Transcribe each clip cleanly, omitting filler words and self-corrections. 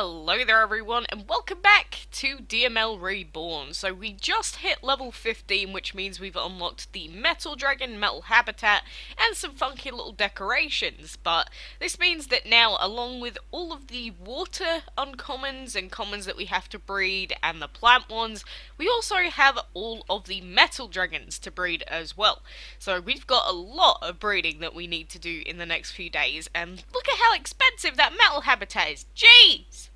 Hello there everyone and welcome back to DML Reborn. So we just hit level 15, which means we've unlocked the Metal Dragon, Metal Habitat and some funky little decorations. But this means that now, along with all of the water uncommons and commons that we have to breed and the plant ones, we also have all of the Metal Dragons to breed as well. So we've got a lot of breeding that we need to do in the next few days, and look at how expensive that Metal Habitat is. Jeez!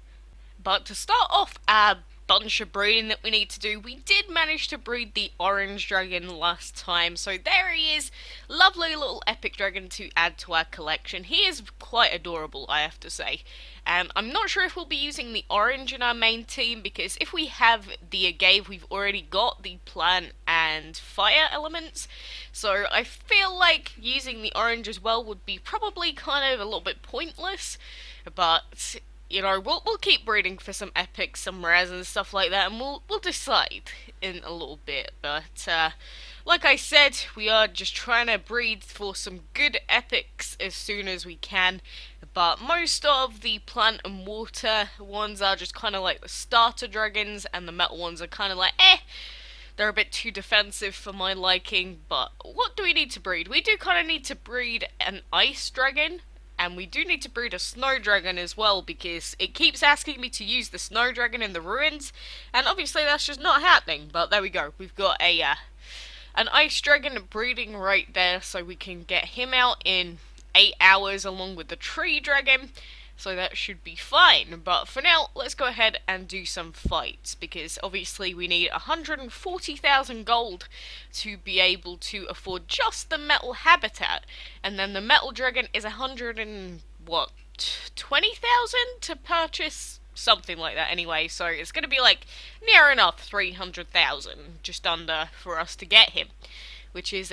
But to start off our bunch of breeding that we need to do, we did manage to breed the orange dragon last time. So there he is, lovely little epic dragon to add to our collection. He is quite adorable, I have to say. I'm not sure if we'll be using the orange in our main team, because if we have the agave, we've already got the plant and fire elements. So I feel like using the orange as well would be probably kind of a little bit pointless. But you know, we'll keep breeding for some epics, some rares and stuff like that, and we'll decide in a little bit. But like I said, we are just trying to breed for some good epics as soon as we can. But most of the plant and water ones are just kind of like the starter dragons, and the metal ones are kind of like, they're a bit too defensive for my liking. But what do we need to breed? We do kind of need to breed an ice dragon. And we do need to breed a snow dragon as well, because it keeps asking me to use the snow dragon in the ruins, and obviously that's just not happening. But there we go, we've got a an ice dragon breeding right there, so we can get him out in 8 hours along with the tree dragon, so that should be fine. But for now, let's go ahead and do some fights, because obviously we need 140,000 gold to be able to afford just the metal habitat, and then the metal dragon is 20,000 to purchase, something like that anyway. So it's going to be like near enough 300,000, just under, for us to get him, which is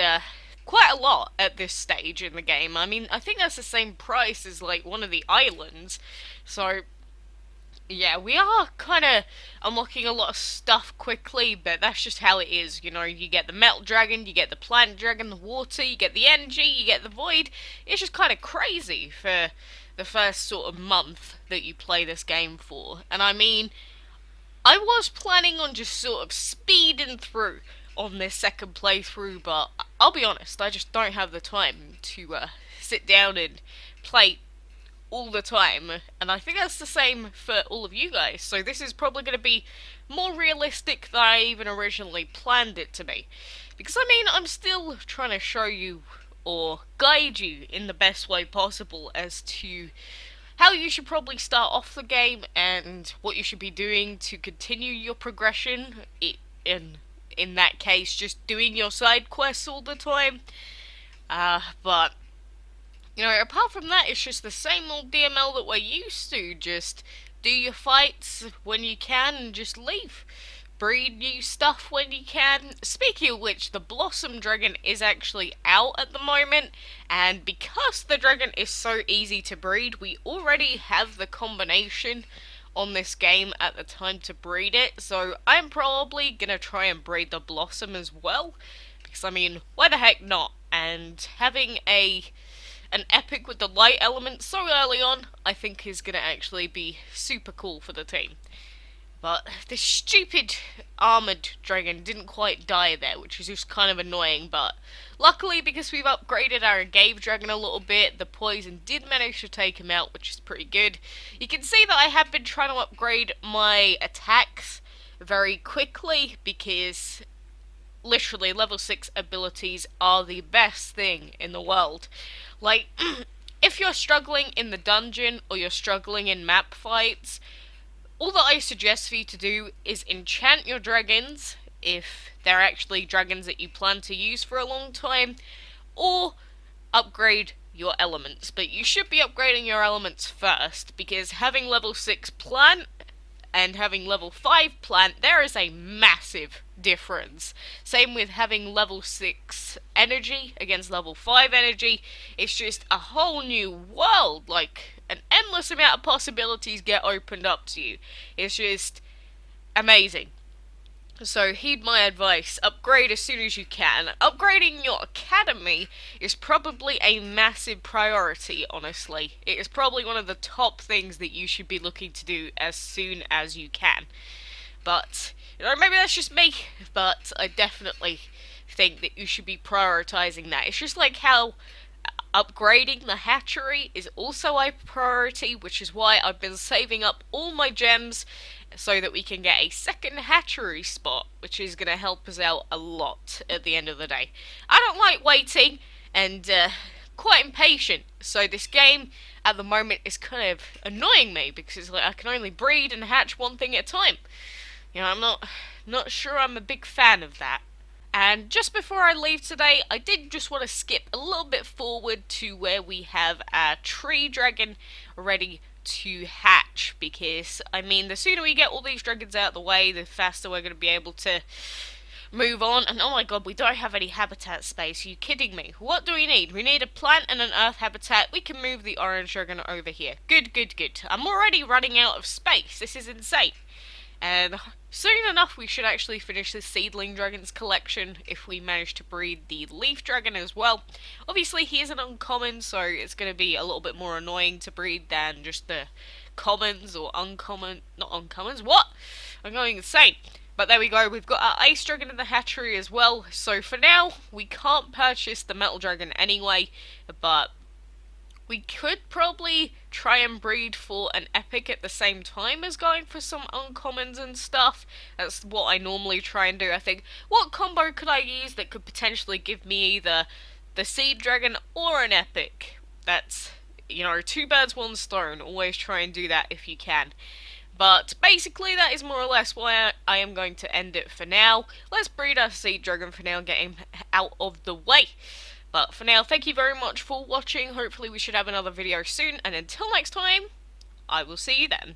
quite a lot at this stage in the game. I mean, I think that's the same price as like one of the islands. So yeah, we are kind of unlocking a lot of stuff quickly, but that's just how it is. You know, you get the metal dragon, you get the plant dragon, the water, you get the energy, you get the void. It's just kind of crazy for the first sort of month that you play this game for. And I mean, I was planning on just sort of speeding through on this second playthrough, but I'll be honest, I just don't have the time to sit down and play all the time, and I think that's the same for all of you guys. So this is probably going to be more realistic than I even originally planned it to be, because I mean, I'm still trying to show you or guide you in the best way possible as to how you should probably start off the game and what you should be doing to continue your progression in that case, just doing your side quests all the time. But you know, apart from that, it's just the same old DML that we're used to. Just do your fights when you can and just leave. Breed new stuff when you can. Speaking of which, the Blossom Dragon is actually out at the moment, and because the dragon is so easy to breed, we already have the combination on this game at the time to breed it. So I'm probably gonna try and breed the Blossom as well, because I mean, why the heck not? And having an epic with the light element so early on, I think is gonna actually be super cool for the team. But this stupid armoured dragon didn't quite die there, which is just kind of annoying. But luckily, because we've upgraded our agave dragon a little bit, the poison did manage to take him out, which is pretty good. You can see that I have been trying to upgrade my attacks very quickly, because literally level 6 abilities are the best thing in the world. Like, if you're struggling in the dungeon or you're struggling in map fights, all that I suggest for you to do is enchant your dragons, if they're actually dragons that you plan to use for a long time, or upgrade your elements. But you should be upgrading your elements first, because having level 6 plant and having level 5 plant, there is a massive difference. Same with having level 6 energy against level 5 energy. It's just a whole new world. Like, an endless amount of possibilities get opened up to you. It's just amazing. So heed my advice, upgrade as soon as you can. Upgrading your academy is probably a massive priority, honestly. It is probably one of the top things that you should be looking to do as soon as you can. But, maybe that's just me, but I definitely think that you should be prioritizing that. It's just like how upgrading the hatchery is also a priority, which is why I've been saving up all my gems so that we can get a second hatchery spot, which is going to help us out a lot at the end of the day. I don't like waiting, and quite impatient, so this game at the moment is kind of annoying me because it's like I can only breed and hatch one thing at a time. I'm not sure I'm a big fan of that. And just before I leave today, I did just want to skip a little bit forward to where we have a tree dragon ready to hatch, because, the sooner we get all these dragons out of the way, the faster we're going to be able to move on. And oh my god, we don't have any habitat space. Are you kidding me? What do we need? We need a plant and an earth habitat. We can move the orange dragon over here. Good, good, good. I'm already running out of space. This is insane. And soon enough we should actually finish the seedling dragons collection if we manage to breed the leaf dragon as well. Obviously he is an uncommon, so it's going to be a little bit more annoying to breed than just the commons or uncommon, not uncommons, what? I'm going insane. But there we go, we've got our ace dragon in the hatchery as well, so for now we can't purchase the metal dragon anyway, but we could probably try and breed for an epic at the same time as going for some uncommons and stuff. That's what I normally try and do. I think, what combo could I use that could potentially give me either the seed dragon or an epic? That's, two birds, one stone. Always try and do that if you can. But basically that is more or less why I am going to end it for now. Let's breed our seed dragon for now and get him out of the way. But for now, thank you very much for watching. Hopefully we should have another video soon. And until next time, I will see you then.